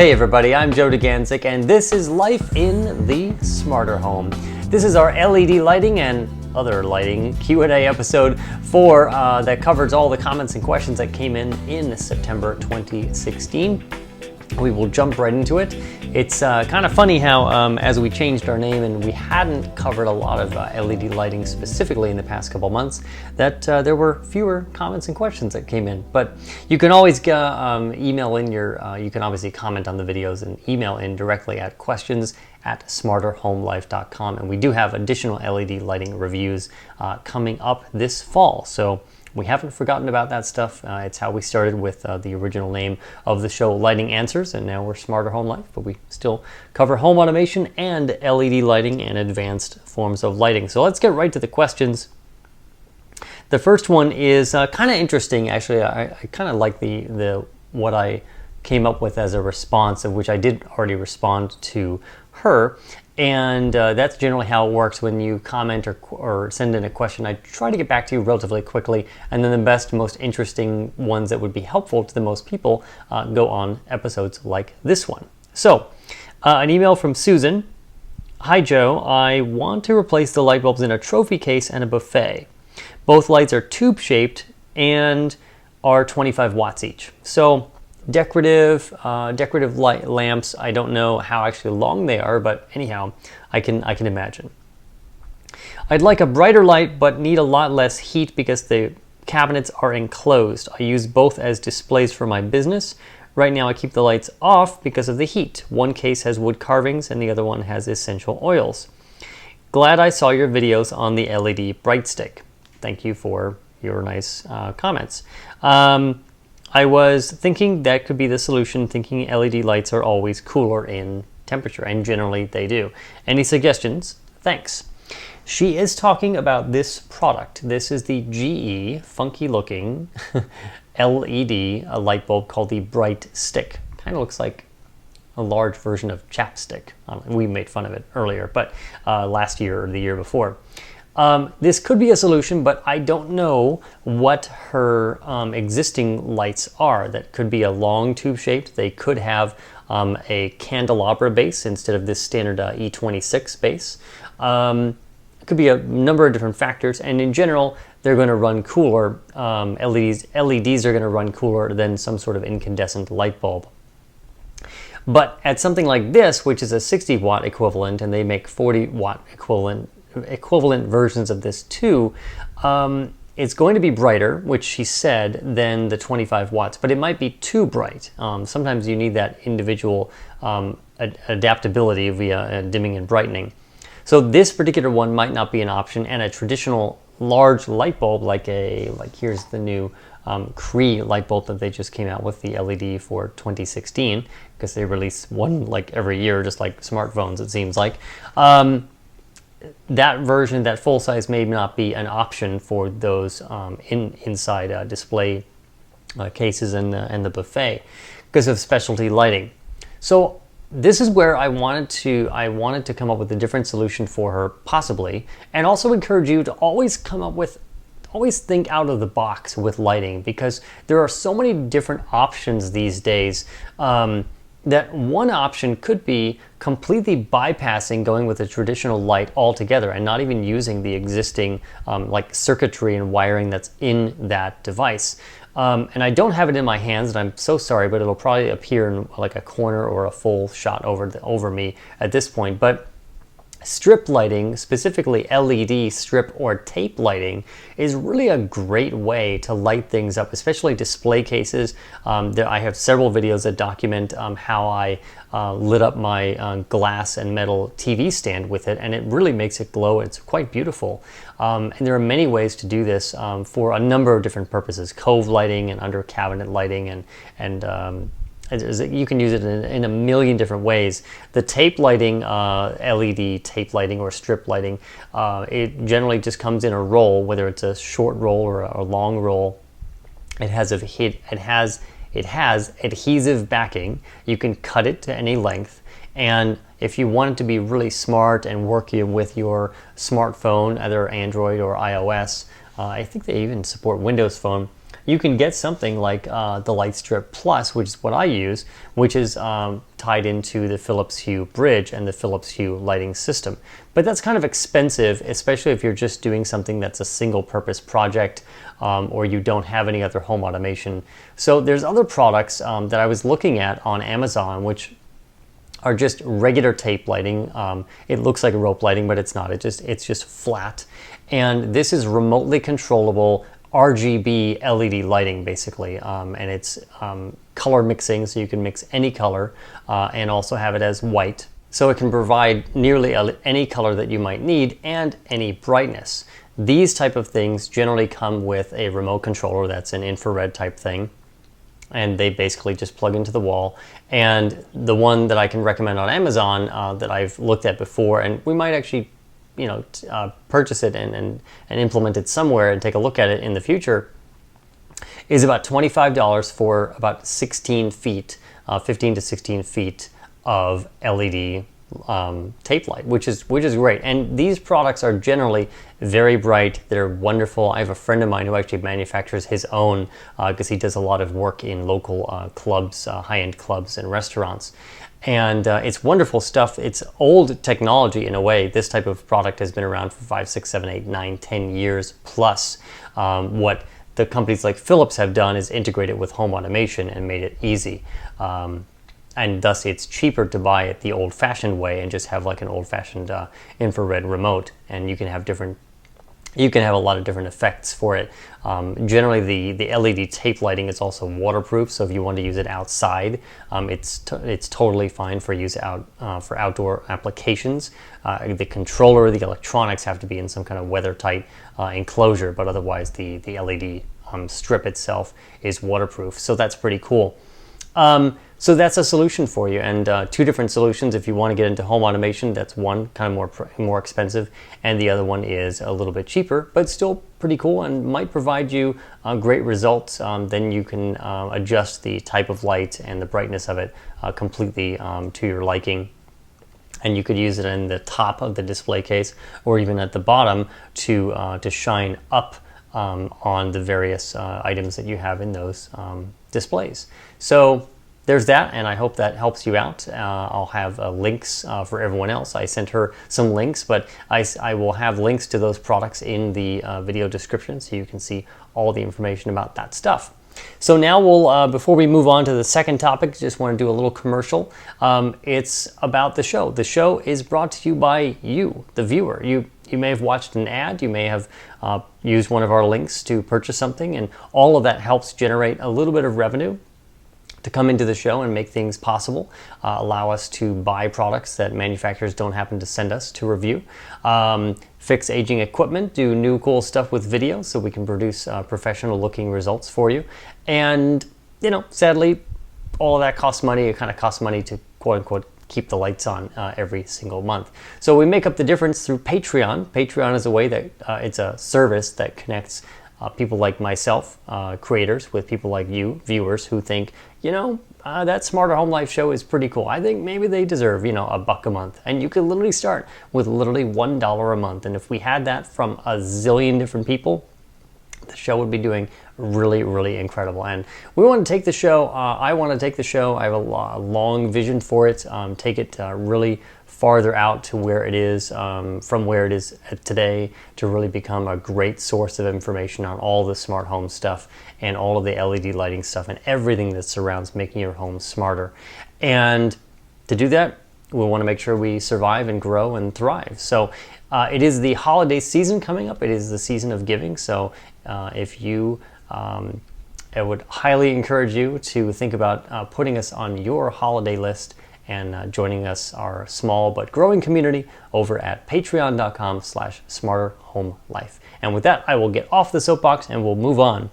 Hey everybody, I'm Joe DeGanzik, and this is Life in the Smarter Home. This is our LED lighting and other lighting Q&A episode that covers all the comments and questions that came in September 2016. We will jump right into it. It's kind of funny how as we changed our name and we hadn't covered a lot of LED lighting specifically in the past couple months, that there were fewer comments and questions that came in. But you can always email in you can obviously comment on the videos and email in directly at questions@smarterhomelife.com. And we do have additional LED lighting reviews coming up this fall. So we haven't forgotten about that stuff. It's how we started with the original name of the show, Lighting Answers, and now we're Smarter Home Life, but we still cover home automation and LED lighting and advanced forms of lighting. So let's get right to the questions. The first one is kind of interesting, actually. I kind of like the what I came up with as a response, of which I did already respond to her. And that's generally how it works when you comment or send in a question. I try to get back to you relatively quickly, and then the best, most interesting ones that would be helpful to the most people go on episodes like this one. So, an email from Susan. Hi Joe, I want to replace the light bulbs in a trophy case and a buffet. Both lights are tube shaped and are 25 watts each. So, decorative light lamps. I don't know how actually long they are, but anyhow, I can imagine. I'd like a brighter light, but need a lot less heat because the cabinets are enclosed. I use both as displays for my business. Right now I keep the lights off because of the heat. One case has wood carvings and the other one has essential oils. Glad I saw your videos on the LED Bright Stik. Thank you for your nice comments. I was thinking that could be the solution, thinking LED lights are always cooler in temperature, and generally they do. Any suggestions? Thanks. She is talking about this product. This is the GE funky looking LED light bulb called the Bright Stik. Kind of looks like a large version of chapstick. We made fun of it earlier, but last year or the year before. This could be a solution, but I don't know what her existing lights are. That could be a long tube shaped. They could have a candelabra base instead of this standard E26 base. It could be a number of different factors, and in general, they're going to run cooler. LEDs are going to run cooler than some sort of incandescent light bulb. But at something like this, which is a 60 watt equivalent, and they make 40 watt equivalent versions of this too, it's going to be brighter, which she said, than the 25 watts, but it might be too bright. Sometimes you need that individual adaptability via dimming and brightening. So this particular one might not be an option, and a traditional large light bulb like here's the new Cree light bulb that they just came out with, the LED for 2016, because they release one like every year, just like smartphones it seems like. That version, that full size, may not be an option for those inside display cases and the buffet because of specialty lighting. So this is where I wanted to come up with a different solution for her, possibly, and also encourage you to always think out of the box with lighting, because there are so many different options these days. That one option could be completely bypassing going with a traditional light altogether and not even using the existing like circuitry and wiring that's in that device. And I don't have it in my hands, and I'm so sorry, but it'll probably appear in like a corner or a full shot over me at this point. But strip lighting, specifically LED strip or tape lighting, is really a great way to light things up, especially display cases. I have several videos that document how I lit up my glass and metal TV stand with it, and it really makes it glow. It's quite beautiful. And there are many ways to do this for a number of different purposes: cove lighting and under cabinet lighting, and you can use it in a million different ways. The tape lighting, LED tape lighting or strip lighting, it generally just comes in a roll, whether it's a short roll or a long roll. It has adhesive backing. You can cut it to any length, and if you want it to be really smart and work with your smartphone, either Android or iOS, I think they even support Windows Phone. you can get something like the Light Strip Plus, which is what I use, which is tied into the Philips Hue bridge and the Philips Hue lighting system. But that's kind of expensive, especially if you're just doing something that's a single purpose project or you don't have any other home automation. So there's other products that I was looking at on Amazon, which are just regular tape lighting. It looks like a rope lighting, but it's not. It's just flat. And this is remotely controllable RGB LED lighting, basically, and it's color mixing, so you can mix any color and also have it as white. So it can provide nearly any color that you might need and any brightness. These type of things generally come with a remote controller that's an infrared type thing, and they basically just plug into the wall. And the one that I can recommend on Amazon that I've looked at before, and we might actually purchase it and implement it somewhere and take a look at it in the future, is about $25 for about 16 feet, 15 to 16 feet of LED tape light, which is great. And these products are generally very bright. They're wonderful. I have a friend of mine who actually manufactures his own because he does a lot of work in local clubs, high-end clubs and restaurants. And it's wonderful stuff. It's old technology in a way. This type of product has been around for 5, 6, 7, 8, 9, 10 years plus. What the companies like Philips have done is integrate it with home automation and made it easy. And thus it's cheaper to buy it the old-fashioned way and just have like an old-fashioned infrared remote, and you can have a lot of different effects for it. Generally, the LED tape lighting is also waterproof, so if you want to use it outside, it's totally fine for use for outdoor applications. The controller, the electronics have to be in some kind of weather-tight enclosure, but otherwise the LED strip itself is waterproof, so that's pretty cool. So that's a solution for you, and two different solutions. If you want to get into home automation, that's one kind of more expensive, and the other one is a little bit cheaper, but still pretty cool and might provide you great results. Then you can adjust the type of light and the brightness of it completely to your liking. And you could use it in the top of the display case or even at the bottom to shine up on the various items that you have in those displays. So there's that, and I hope that helps you out. I'll have links for everyone else. I sent her some links, but I will have links to those products in the video description so you can see all the information about that stuff. So now we'll, before we move on to the second topic, just want to do a little commercial. It's about the show. The show is brought to you by you, the viewer. You may have watched an ad, you may have used one of our links to purchase something, and all of that helps generate a little bit of revenue to come into the show and make things possible, allow us to buy products that manufacturers don't happen to send us to review, fix aging equipment, do new cool stuff with video so we can produce professional looking results for you. And, sadly, all of that costs money. It kind of costs money to quote unquote keep the lights on every single month. So we make up the difference through Patreon. Patreon is a way that it's a service that connects people like myself, creators, with people like you, viewers, who think, that Smarter Home Life show is pretty cool. I think maybe they deserve, $1 a month. And you can literally start with literally $1 a month. And if we had that from a zillion different people, the show would be doing really, really incredible. And we want to take the show, I want to take the show, I have a long vision for it, take it really farther out to where it is, from where it is today, to really become a great source of information on all the smart home stuff and all of the LED lighting stuff and everything that surrounds making your home smarter. And to do that, we want to make sure we survive and grow and thrive. So it is the holiday season coming up. It is the season of giving. So if you, I would highly encourage you to think about putting us on your holiday list and joining us, our small but growing community, over at patreon.com/smarterhomelife. And with that, I will get off the soapbox and we'll move on.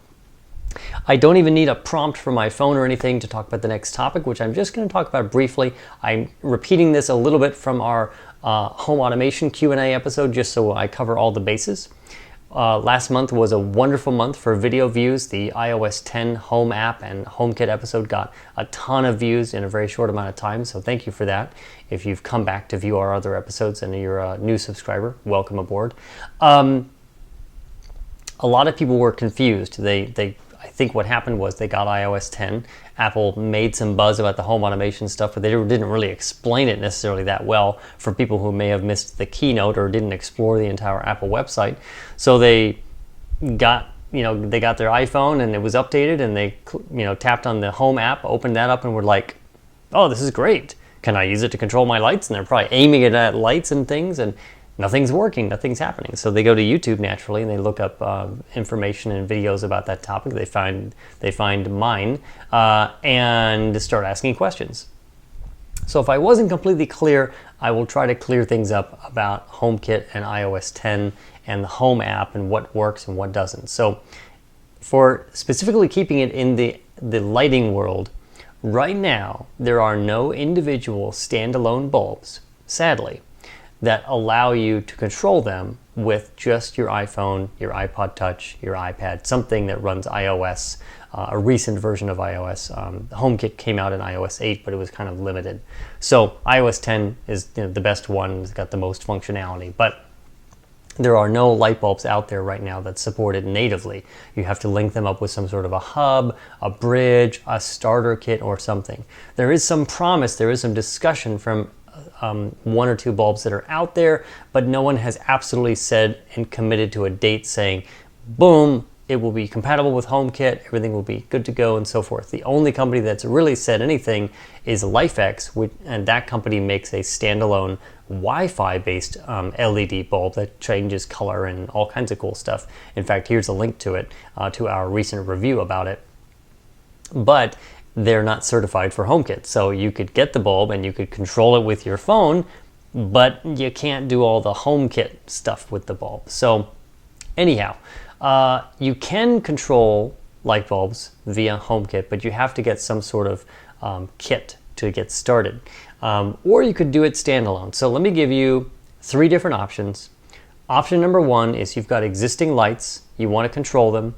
I don't even need a prompt from my phone or anything to talk about the next topic, which I'm just going to talk about briefly. I'm repeating this a little bit from our home automation Q&A episode, just so I cover all the bases. Last month was a wonderful month for video views. The iOS 10 Home app and HomeKit episode got a ton of views in a very short amount of time, so thank you for that. If you've come back to view our other episodes and you're a new subscriber, welcome aboard. A lot of people were confused. I I think what happened was they got iOS 10. Apple made some buzz about the home automation stuff, but they didn't really explain it necessarily that well for people who may have missed the keynote or didn't explore the entire Apple website. So they got their iPhone and it was updated, and they tapped on the home app, opened that up, and were like, oh, this is great. Can I use it to control my lights? And they're probably aiming it at lights and things, and nothing's working, nothing's happening. So they go to YouTube naturally, and they look up information and videos about that topic. They find mine and start asking questions. So if I wasn't completely clear, I will try to clear things up about HomeKit and iOS 10 and the Home app and what works and what doesn't. So for specifically keeping it in the lighting world, right now there are no individual standalone bulbs, sadly, that allow you to control them with just your iPhone, your iPod Touch, your iPad, something that runs iOS, a recent version of iOS. HomeKit came out in iOS 8, but it was kind of limited. So iOS 10 is the best one, it's got the most functionality, but there are no light bulbs out there right now that support it natively. You have to link them up with some sort of a hub, a bridge, a starter kit, or something. There is some promise, there is some discussion from one or two bulbs that are out there, but no one has absolutely said and committed to a date saying, boom, it will be compatible with HomeKit, everything will be good to go, and so forth. The only company that's really said anything is LifeX, and that company makes a standalone Wi-Fi based LED bulb that changes color and all kinds of cool stuff. In fact, here's a link to it, to our recent review about it. But they're not certified for HomeKit. So you could get the bulb and you could control it with your phone, but you can't do all the HomeKit stuff with the bulb. So anyhow, you can control light bulbs via HomeKit, but you have to get some sort of kit to get started. Or you could do it standalone. So let me give you 3 different options. Option number 1 is you've got existing lights, you want to control them,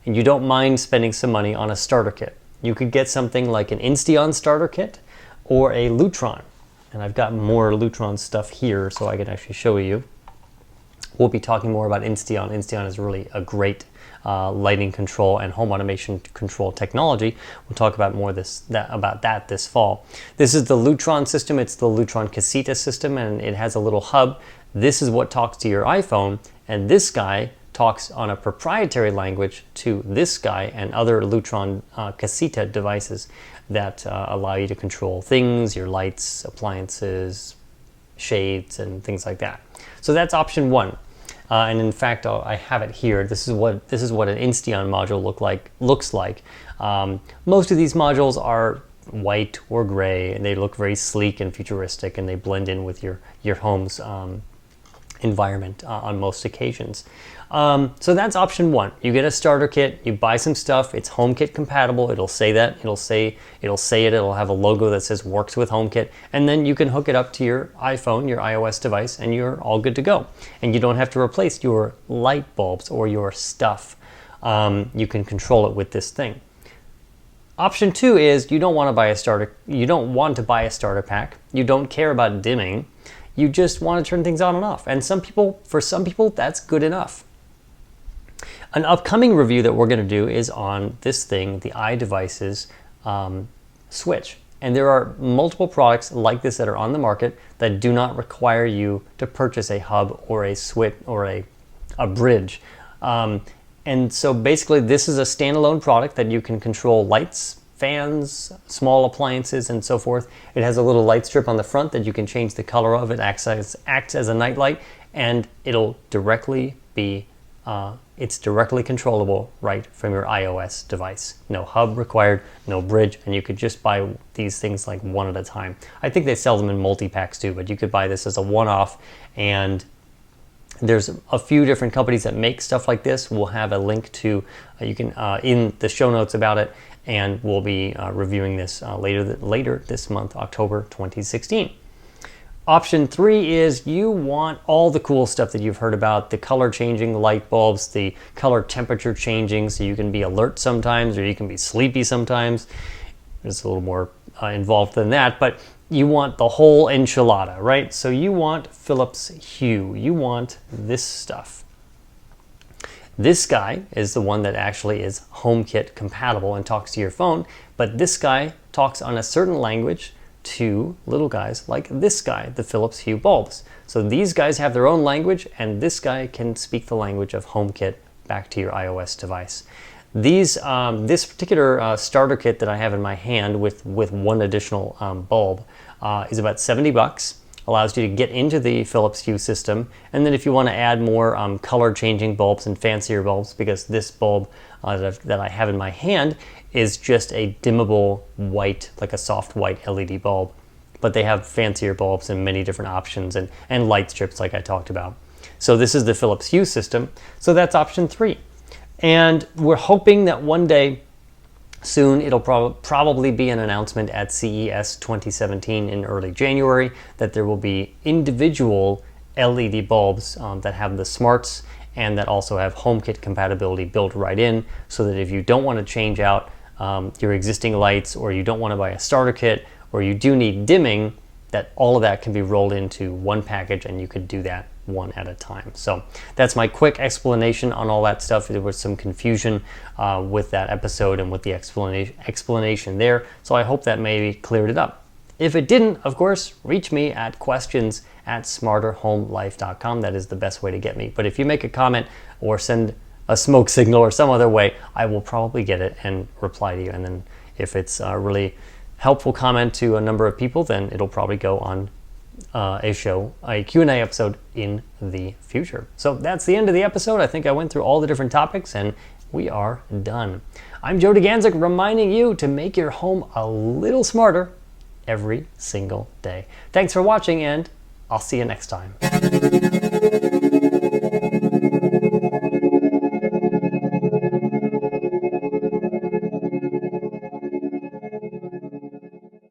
and you don't mind spending some money on a starter kit. You could get something like an Insteon starter kit or a Lutron. And I've got more Lutron stuff here so I can actually show you. We'll be talking more about Insteon. Insteon is really a great lighting control and home automation control technology. We'll talk about more about that this fall. This is the Lutron system. It's the Lutron Caseta system, and it has a little hub. This is what talks to your iPhone, and this guy talks on a proprietary language to this guy and other Lutron Caseta devices that allow you to control things, your lights, appliances, shades, and things like that. So that's option 1. And in fact, I have it here. This is what an Insteon module looks like. Most of these modules are white or gray, and they look very sleek and futuristic, and they blend in with your home's environment on most occasions. So that's option 1. You get a starter kit, you buy some stuff, it's HomeKit compatible, it'll say that, it'll have a logo that says works with HomeKit, and then you can hook it up to your iPhone, your iOS device, and you're all good to go. And you don't have to replace your light bulbs or your stuff. You can control it with this thing. Option 2 is you don't want to buy a starter pack, you don't care about dimming, you just want to turn things on and off. And for some people, that's good enough. An upcoming review that we're going to do is on this thing, the iDevices switch. And there are multiple products like this that are on the market that do not require you to purchase a hub or a switch or a bridge. And so basically this is a standalone product that you can control lights, fans, small appliances, and so forth. It has a little light strip on the front that you can change the color of. It acts as a night light, and it'll directly be it's directly controllable right from your iOS device. No hub required, no bridge, and you could just buy these things like one at a time. I think they sell them in multi-packs too, but you could buy this as a one-off, and there's a few different companies that make stuff like this. We'll have a link to, you can in the show notes about it, and we'll be reviewing this later this month, October 2016. Option 3 is you want all the cool stuff that you've heard about, the color changing light bulbs, the color temperature changing so you can be alert sometimes or you can be sleepy sometimes. It's a little more involved than that, but you want the whole enchilada, right? So you want Philips Hue, you want this stuff. This guy is the one that actually is HomeKit compatible and talks to your phone, but this guy talks on a certain language to little guys like this guy, the Philips Hue bulbs. So these guys have their own language, and this guy can speak the language of HomeKit back to your iOS device. This particular starter kit that I have in my hand with one additional bulb is about $70. Allows you to get into the Philips Hue system, and then if you want to add more color changing bulbs and fancier bulbs, because this bulb that I have in my hand is just a dimmable white, like a soft white LED bulb, but they have fancier bulbs and many different options and light strips like I talked about. So this is the Philips Hue system, so that's option 3. And we're hoping that one day soon it'll probably be an announcement at CES 2017 in early January that there will be individual LED bulbs that have the smarts and that also have HomeKit compatibility built right in, so that if you don't want to change out your existing lights, or you don't want to buy a starter kit, or you do need dimming, that all of that can be rolled into one package and you could do that one at a time. So that's my quick explanation on all that stuff. There was some confusion with that episode and with the explanation there, so I hope that maybe cleared it up. If it didn't, of course, reach me at questions@smarterhomelife.com. That is the best way to get me. But if you make a comment or send a smoke signal or some other way, I will probably get it and reply to you. And then if it's a really helpful comment to a number of people, then it'll probably go on a Q&A episode in the future. So that's the end of the episode. I think I went through all the different topics and we are done. I'm Joe DeGanzik, reminding you to make your home a little smarter every single day. Thanks for watching, and I'll see you next time.